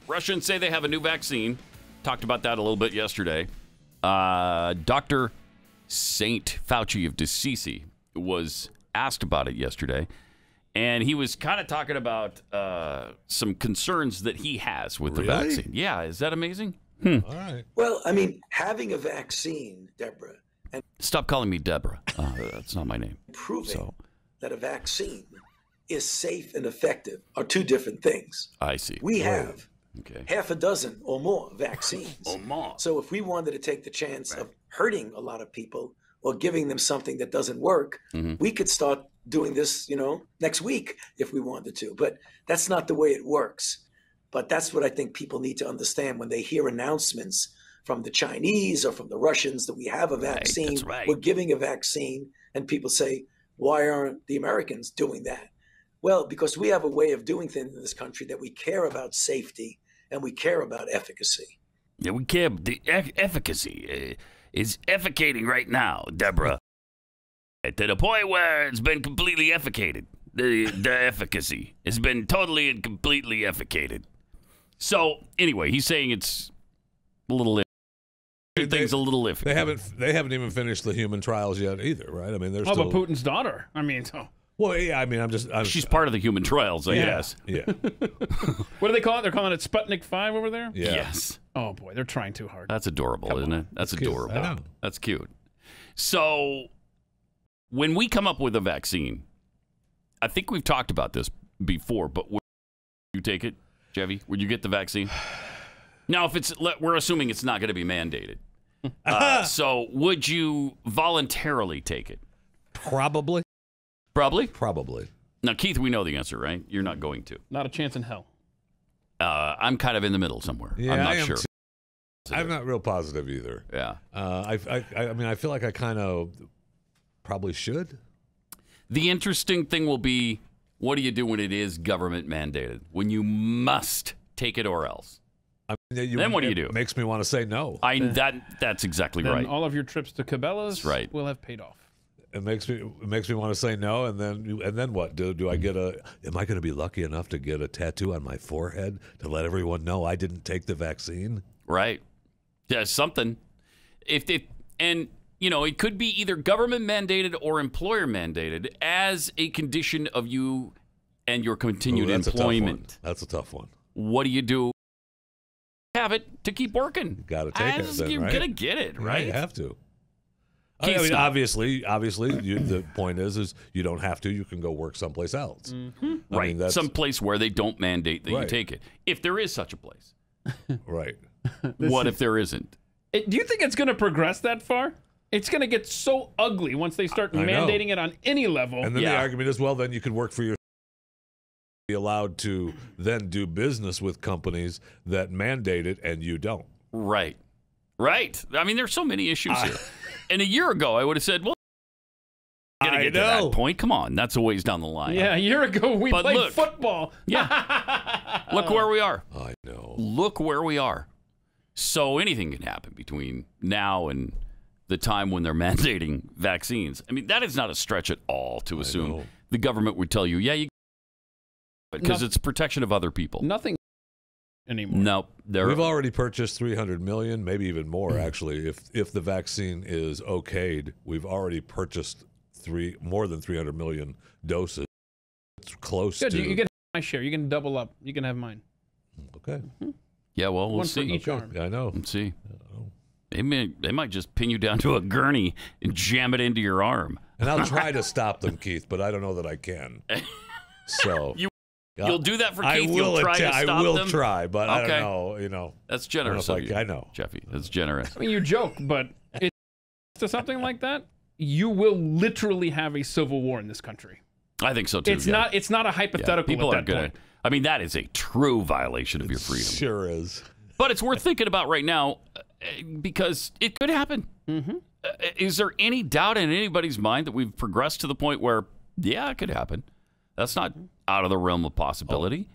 Russians say they have a new vaccine. Talked about that a little bit yesterday. Dr. Saint Fauci of Assisi was asked about it yesterday, and he was kind of talking about some concerns that he has with the vaccine. Yeah, is that amazing? All right. Well, I mean, having a vaccine, Deborah, and stop calling me Deborah. That's not my name. Proving that a vaccine is safe and effective are two different things. I see. We have half a dozen or more vaccines. So if we wanted to take the chance of hurting a lot of people or giving them something that doesn't work, we could start doing this, next week if we wanted to. But that's not the way it works. But that's what I think people need to understand when they hear announcements from the Chinese or from the Russians that we have a vaccine, we're giving a vaccine, and people say, why aren't the Americans doing that? Well, because we have a way of doing things in this country that we care about safety and we care about efficacy. Yeah, we care. The efficacy is efficating right now, Deborah. To the point where it's been completely efficated. The efficacy has been totally and completely efficated. So anyway, he's saying it's a little iffy. Things a little iffy. They haven't even finished the human trials yet either, right? I mean, they're still. But Putin's daughter. I mean, well, yeah. I mean, she's part of the human trials, I guess. Yeah. What do they call it? They're calling it Sputnik 5 over there. Yeah. Yes. Oh boy, they're trying too hard. That's adorable, isn't it? That's adorable. Cute. I know. That's cute. So when we come up with a vaccine, I think we've talked about this before, but would you take it, Chevy? Would you get the vaccine? Now, if we're assuming it's not going to be mandated. So would you voluntarily take it? Probably. Probably. Now, Keith, we know the answer, right? You're not going to. Not a chance in hell. I'm kind of in the middle somewhere. Yeah, I'm not sure. I'm not real positive either. Yeah. I mean, I feel like I kind of probably should. The interesting thing will be, what do you do when it is government mandated? When you must take it or else? Then what do you do? It makes me want to say no. That's exactly then right. All of your trips to Cabela's will have paid off. It makes me want to say no, and then what? Do I get am I going to be lucky enough to get a tattoo on my forehead to let everyone know I didn't take the vaccine? Right. Yeah, something. And it could be either government mandated or employer mandated as a condition of you and your continued employment. That's a tough one. What do you do? Have it to keep working. Got to take it. Then, you're right? gonna get it, right? Yeah, you have to. I mean, obviously, the point is you don't have to. You can go work someplace else. Mm-hmm. Right. Some place where they don't mandate that you take it. If there is such a place. Right. What if there isn't? Do you think it's going to progress that far? It's going to get so ugly once they start mandating it on any level. And then the argument is, well, then you can work for your be allowed to then do business with companies that mandate it and you don't. Right. I mean, there's so many issues here. And a year ago, I would have said, well, gotta get to that point. Come on, that's a ways down the line. Yeah, a year ago we played football. Yeah. Look where we are. I know. Look where we are. So anything can happen between now and the time when they're mandating vaccines. I mean, that is not a stretch at all to assume the government would tell you, yeah, because it's protection of other people. Nothing anymore. Nope. We've already purchased 300 million, maybe even more, actually. If the vaccine is okayed, we've already purchased more than 300 million doses. It's close to... You can have my share. You can double up. You can have mine. Okay. Mm-hmm. Yeah, well, we'll see. One for each arm. Yeah, I know. Let's see. They might just pin you down to a gurney and jam it into your arm. And I'll try to stop them, Keith, but I don't know that I can. So... You'll do that for Keith? You'll try to stop them? I will try, but I don't know. That's generous of you. I know. Jeffy, that's generous. I mean, you joke, but to something like that, you will literally have a civil war in this country. I think so, too. It's not a hypothetical people at that point. I mean, that is a true violation of your freedom. Sure is. But it's worth thinking about right now because it could happen. Mm-hmm. Is there any doubt in anybody's mind that we've progressed to the point where, yeah, it could happen? That's not out of the realm of possibility.